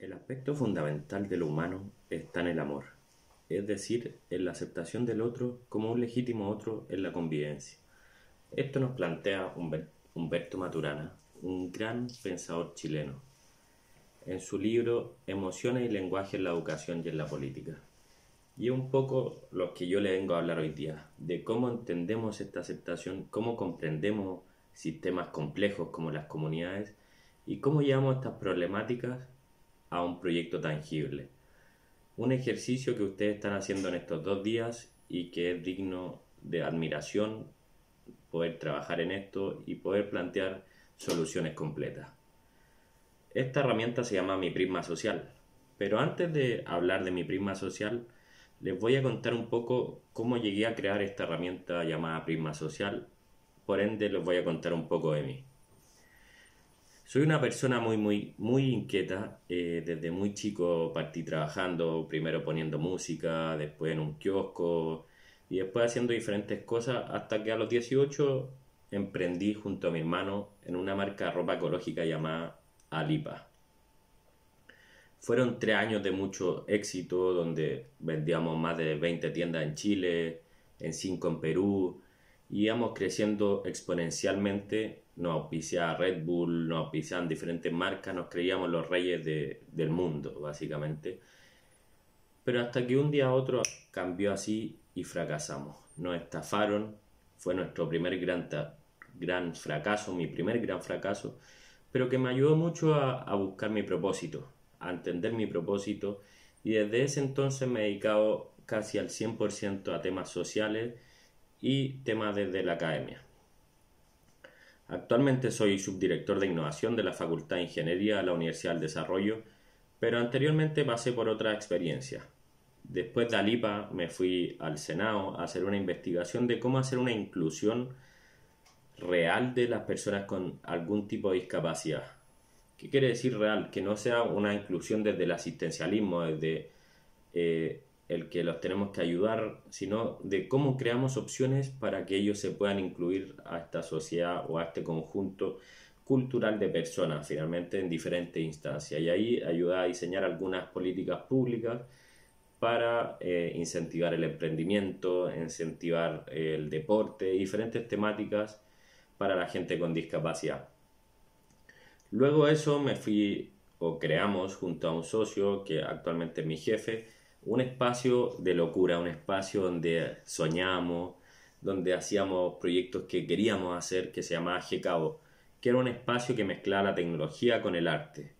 El aspecto fundamental de lo humano está en el amor, es decir, en la aceptación del otro como un legítimo otro en la convivencia. Esto nos plantea Humberto Maturana, un gran pensador chileno, en su libro Emociones y lenguaje en la educación y en la política. Y es un poco lo que yo le vengo a hablar hoy día, de cómo entendemos esta aceptación, cómo comprendemos sistemas complejos como las comunidades y cómo llevamos estas problemáticas a un proyecto tangible. Un ejercicio que ustedes están haciendo en estos 2 días y que es digno de admiración poder trabajar en esto y poder plantear soluciones completas. Esta herramienta se llama Mi Prisma Social, pero antes de hablar de Mi Prisma Social, les voy a contar un poco cómo llegué a crear esta herramienta llamada Prisma Social, por ende les voy a contar un poco de mí. Soy una persona muy inquieta. Desde muy chico partí trabajando, primero poniendo música, después en un kiosco y después haciendo diferentes cosas hasta que a los 18 emprendí junto a mi hermano en una marca de ropa ecológica llamada Alipa. Fueron 3 años de mucho éxito donde vendíamos más de 20 tiendas en Chile, en 5 en Perú, y íbamos creciendo exponencialmente. Nos auspiciaba Red Bull, nos auspiciaban diferentes marcas, nos creíamos los reyes del mundo, básicamente. Pero hasta que un día a otro cambió así y fracasamos. Nos estafaron, fue nuestro primer gran fracaso, mi primer gran fracaso, pero que me ayudó mucho a buscar mi propósito, a entender mi propósito, y desde ese entonces me he dedicado casi al 100% a temas sociales y temas desde la academia. Actualmente soy subdirector de innovación de la Facultad de Ingeniería de la Universidad del Desarrollo, pero anteriormente pasé por otra experiencia. Después de Alipa me fui al Senado a hacer una investigación de cómo hacer una inclusión real de las personas con algún tipo de discapacidad. ¿Qué quiere decir real? Que no sea una inclusión desde el asistencialismo, desde el que los tenemos que ayudar, sino de cómo creamos opciones para que ellos se puedan incluir a esta sociedad o a este conjunto cultural de personas, finalmente en diferentes instancias. Y ahí ayuda a diseñar algunas políticas públicas para incentivar el emprendimiento, incentivar el deporte, diferentes temáticas para la gente con discapacidad. Luego de eso me fui, o creamos junto a un socio que actualmente es mi jefe, un espacio de locura, un espacio donde soñamos, donde hacíamos proyectos que queríamos hacer, que se llamaba GCAO, que era un espacio que mezclaba la tecnología con el arte,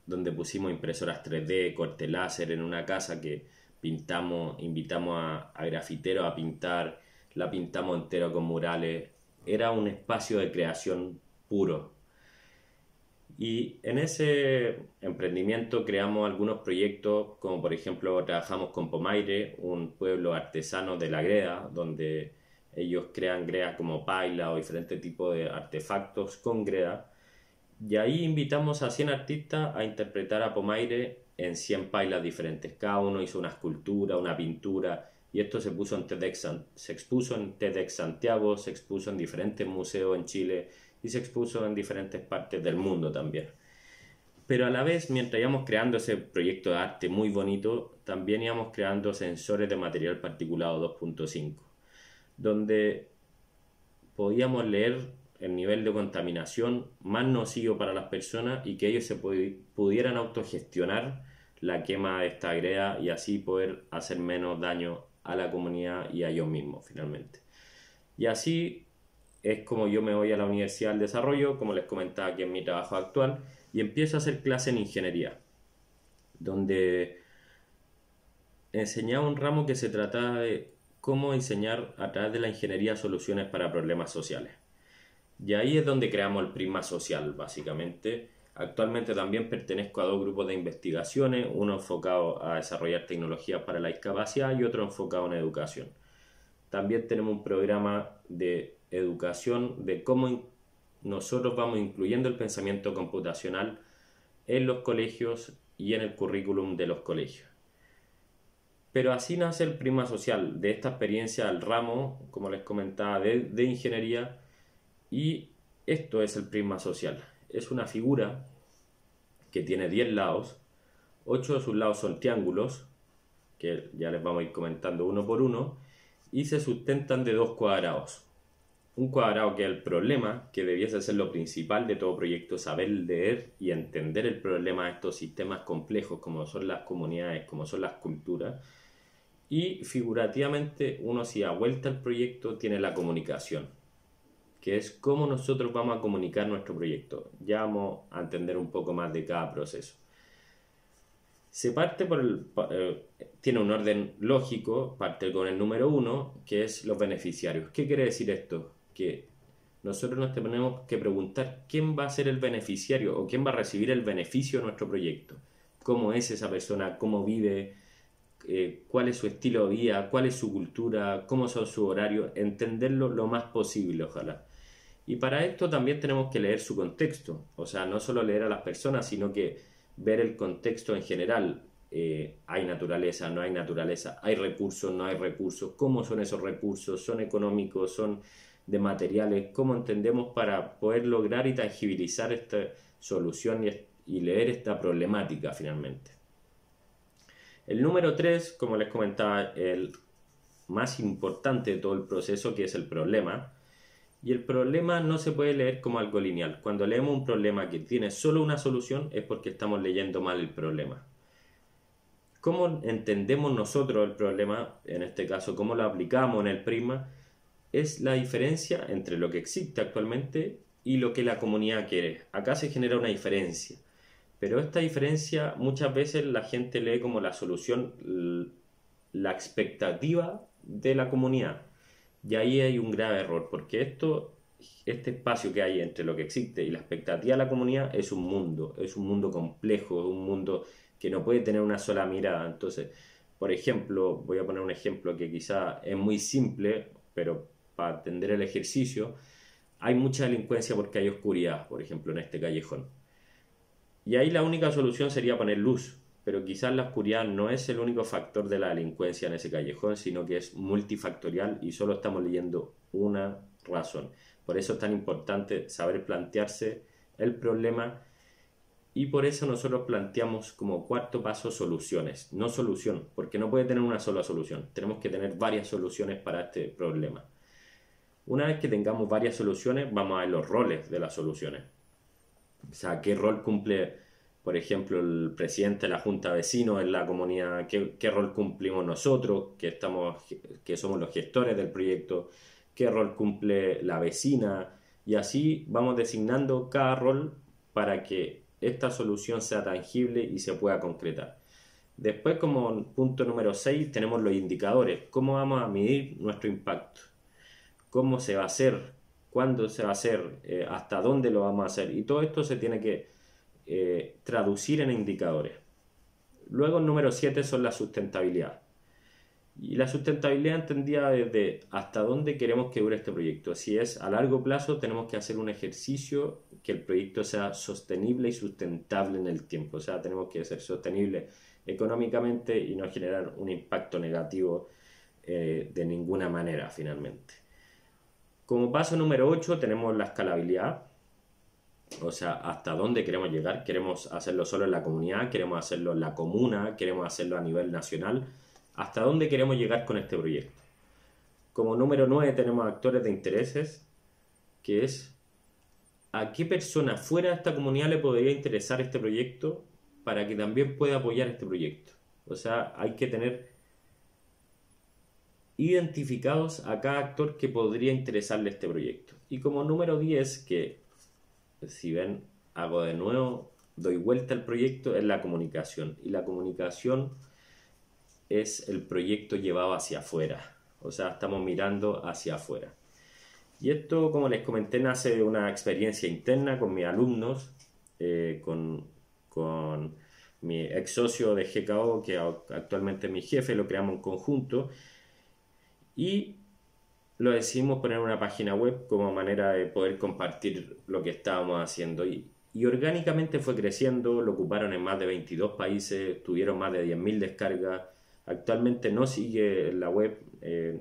donde pusimos impresoras 3D, corte láser en una casa que pintamos, invitamos a grafiteros a pintar, la pintamos entero con murales. Era un espacio de creación puro. Y en ese emprendimiento creamos algunos proyectos, como por ejemplo trabajamos con Pomaire, un pueblo artesano de la greda, donde ellos crean greda como paila o diferentes tipos de artefactos con greda. Y ahí invitamos a 100 artistas a interpretar a Pomaire en 100 pailas diferentes. Cada uno hizo una escultura, una pintura, y esto se expuso en TEDx Santiago, se expuso en diferentes museos en Chile y se expuso en diferentes partes del mundo también. Pero a la vez, mientras íbamos creando ese proyecto de arte muy bonito, también íbamos creando sensores de material particulado 2.5, donde podíamos leer el nivel de contaminación más nocivo para las personas y que ellos se pudieran autogestionar la quema de esta greda y así poder hacer menos daño a la comunidad y a ellos mismos finalmente. Y así es como yo me voy a la Universidad del Desarrollo, como les comentaba aquí en mi trabajo actual, y empiezo a hacer clase en ingeniería, donde enseñaba un ramo que se trataba de cómo diseñar a través de la ingeniería soluciones para problemas sociales. Y ahí es donde creamos el Prisma Social, básicamente. Actualmente también pertenezco a 2 grupos de investigaciones, uno enfocado a desarrollar tecnologías para la discapacidad y otro enfocado en educación. También tenemos un programa de educación de cómo nosotros vamos incluyendo el pensamiento computacional en los colegios y en el currículum de los colegios. Pero así nace el Prisma Social, de esta experiencia al ramo, como les comentaba, de ingeniería. Y esto es el Prisma Social. Es una figura que tiene 10 lados, 8 de sus lados son triángulos, que ya les vamos a ir comentando uno por uno, y se sustentan de dos cuadrados. Un cuadrado que es el problema, que debiese ser lo principal de todo proyecto, saber leer y entender el problema de estos sistemas complejos como son las comunidades, como son las culturas. Y figurativamente uno, si da vuelta al proyecto, tiene la comunicación, que es cómo nosotros vamos a comunicar nuestro proyecto. Ya vamos a entender un poco más de cada proceso. Se parte tiene un orden lógico, parte con el número 1, que es los beneficiarios. ¿Qué quiere decir esto? Que nosotros nos tenemos que preguntar quién va a ser el beneficiario o quién va a recibir el beneficio de nuestro proyecto. ¿Cómo es esa persona? ¿Cómo vive? ¿Cuál es su estilo de vida? ¿Cuál es su cultura? ¿Cómo son sus horarios? Entenderlo lo más posible, ojalá. Y para esto también tenemos que leer su contexto. O sea, no solo leer a las personas, sino que ver el contexto en general. Hay naturaleza, no hay naturaleza, hay recursos, no hay recursos, cómo son esos recursos, son económicos, son de materiales, cómo entendemos para poder lograr y tangibilizar esta solución y leer esta problemática finalmente. El número 3, como les comentaba, el más importante de todo el proceso, que es el problema. Y el problema no se puede leer como algo lineal. Cuando leemos un problema que tiene solo una solución es porque estamos leyendo mal el problema. ¿Cómo entendemos nosotros el problema? En este caso, ¿cómo lo aplicamos en el prisma? Es la diferencia entre lo que existe actualmente y lo que la comunidad quiere. Acá se genera una diferencia. Pero esta diferencia muchas veces la gente lee como la solución, la expectativa de la comunidad. Y ahí hay un grave error, porque este espacio que hay entre lo que existe y la expectativa de la comunidad es un mundo complejo, es un mundo que no puede tener una sola mirada. Entonces, por ejemplo, voy a poner un ejemplo que quizá es muy simple, pero para entender el ejercicio, hay mucha delincuencia porque hay oscuridad, por ejemplo, en este callejón. Y ahí la única solución sería poner luz, pero quizás la oscuridad no es el único factor de la delincuencia en ese callejón, sino que es multifactorial y solo estamos leyendo una razón. Por eso es tan importante saber plantearse el problema y por eso nosotros planteamos como cuarto paso soluciones, no solución, porque no puede tener una sola solución, tenemos que tener varias soluciones para este problema. Una vez que tengamos varias soluciones, vamos a ver los roles de las soluciones. O sea, qué rol cumple, por ejemplo, el presidente de la Junta de Vecinos en la comunidad, qué rol cumplimos nosotros, que somos los gestores del proyecto, qué rol cumple la vecina, y así vamos designando cada rol para que esta solución sea tangible y se pueda concretar. Después, como punto número 6, tenemos los indicadores. ¿Cómo vamos a medir nuestro impacto? ¿Cómo se va a hacer? ¿Cuándo se va a hacer? ¿Hasta dónde lo vamos a hacer? Y todo esto se tiene que traducir en indicadores. Luego el número 7 son la sustentabilidad. Y la sustentabilidad entendida desde hasta dónde queremos que dure este proyecto. Si es a largo plazo, tenemos que hacer un ejercicio que el proyecto sea sostenible y sustentable en el tiempo. O sea, tenemos que ser sostenible económicamente y no generar un impacto negativo de ninguna manera finalmente. Como paso número 8 tenemos la escalabilidad. O sea, hasta dónde queremos llegar. Queremos hacerlo solo en la comunidad, queremos hacerlo en la comuna, queremos hacerlo a nivel nacional. ¿Hasta dónde queremos llegar con este proyecto? Como número 9 tenemos actores de intereses, que es a qué persona fuera de esta comunidad le podría interesar este proyecto para que también pueda apoyar este proyecto. O sea, hay que tener identificados a cada actor que podría interesarle este proyecto. Y como número 10, que si ven, hago de nuevo, doy vuelta al proyecto, es la comunicación. Y la comunicación es el proyecto llevado hacia afuera. O sea, estamos mirando hacia afuera. Y esto, como les comenté, nace de una experiencia interna con mis alumnos, con mi ex socio de GKO, que actualmente es mi jefe, lo creamos en conjunto. Y lo decidimos poner en una página web como manera de poder compartir lo que estábamos haciendo. Y orgánicamente fue creciendo, lo ocuparon en más de 22 países, tuvieron más de 10.000 descargas. Actualmente no sigue la web,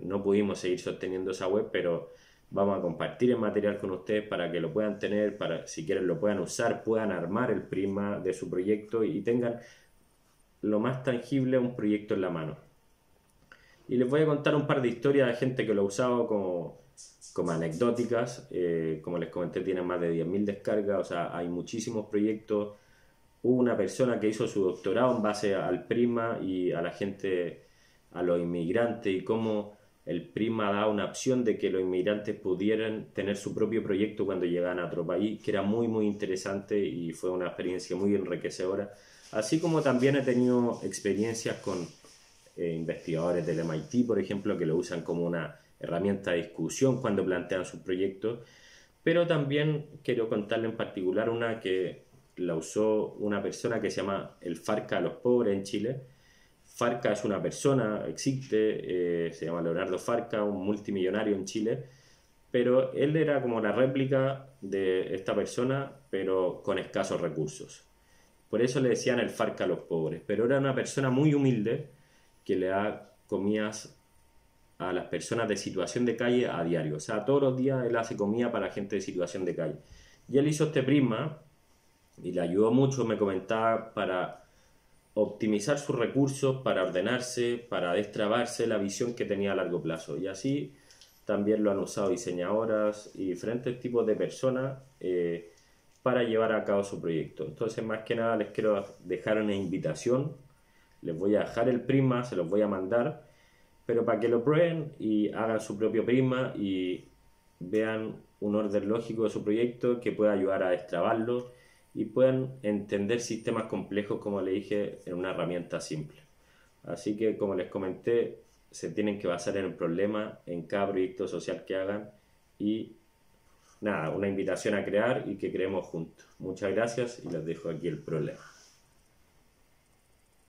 no pudimos seguir sosteniendo esa web, pero vamos a compartir el material con ustedes para que lo puedan tener, para si quieren lo puedan usar, puedan armar el prisma de su proyecto y tengan lo más tangible un proyecto en la mano. Y les voy a contar un par de historias de gente que lo ha usado como anecdóticas. Como les comenté, tienen más de 10.000 descargas, o sea, hay muchísimos proyectos. Hubo una persona que hizo su doctorado en base al Prisma y a la gente, a los inmigrantes, y cómo el Prisma da una opción de que los inmigrantes pudieran tener su propio proyecto cuando llegaban a otro país, que era muy muy interesante y fue una experiencia muy enriquecedora. Así como también he tenido experiencias con investigadores del MIT, por ejemplo, que lo usan como una herramienta de discusión cuando plantean sus proyectos. Pero también quiero contarle en particular una que la usó una persona que se llama el Farca a los pobres en Chile. Farca es una persona, existe, se llama Leonardo Farca, un multimillonario en Chile, pero él era como la réplica de esta persona, pero con escasos recursos. Por eso le decían el Farca a los pobres, pero era una persona muy humilde que le da comidas a las personas de situación de calle a diario. O sea, todos los días él hace comida para gente de situación de calle. Y él hizo este Prisma y le ayudó mucho, me comentaba, para optimizar sus recursos, para ordenarse, para destrabarse la visión que tenía a largo plazo. Y así también lo han usado diseñadoras y diferentes tipos de personas para llevar a cabo su proyecto. Entonces, más que nada, les quiero dejar una invitación. Les voy a dejar el Prisma, se los voy a mandar, pero para que lo prueben y hagan su propio Prisma y vean un orden lógico de su proyecto que pueda ayudar a destrabarlo y puedan entender sistemas complejos, como le dije, en una herramienta simple. Así que, como les comenté, se tienen que basar en el problema en cada proyecto social que hagan y nada, una invitación a crear y que creemos juntos. Muchas gracias y les dejo aquí el problema.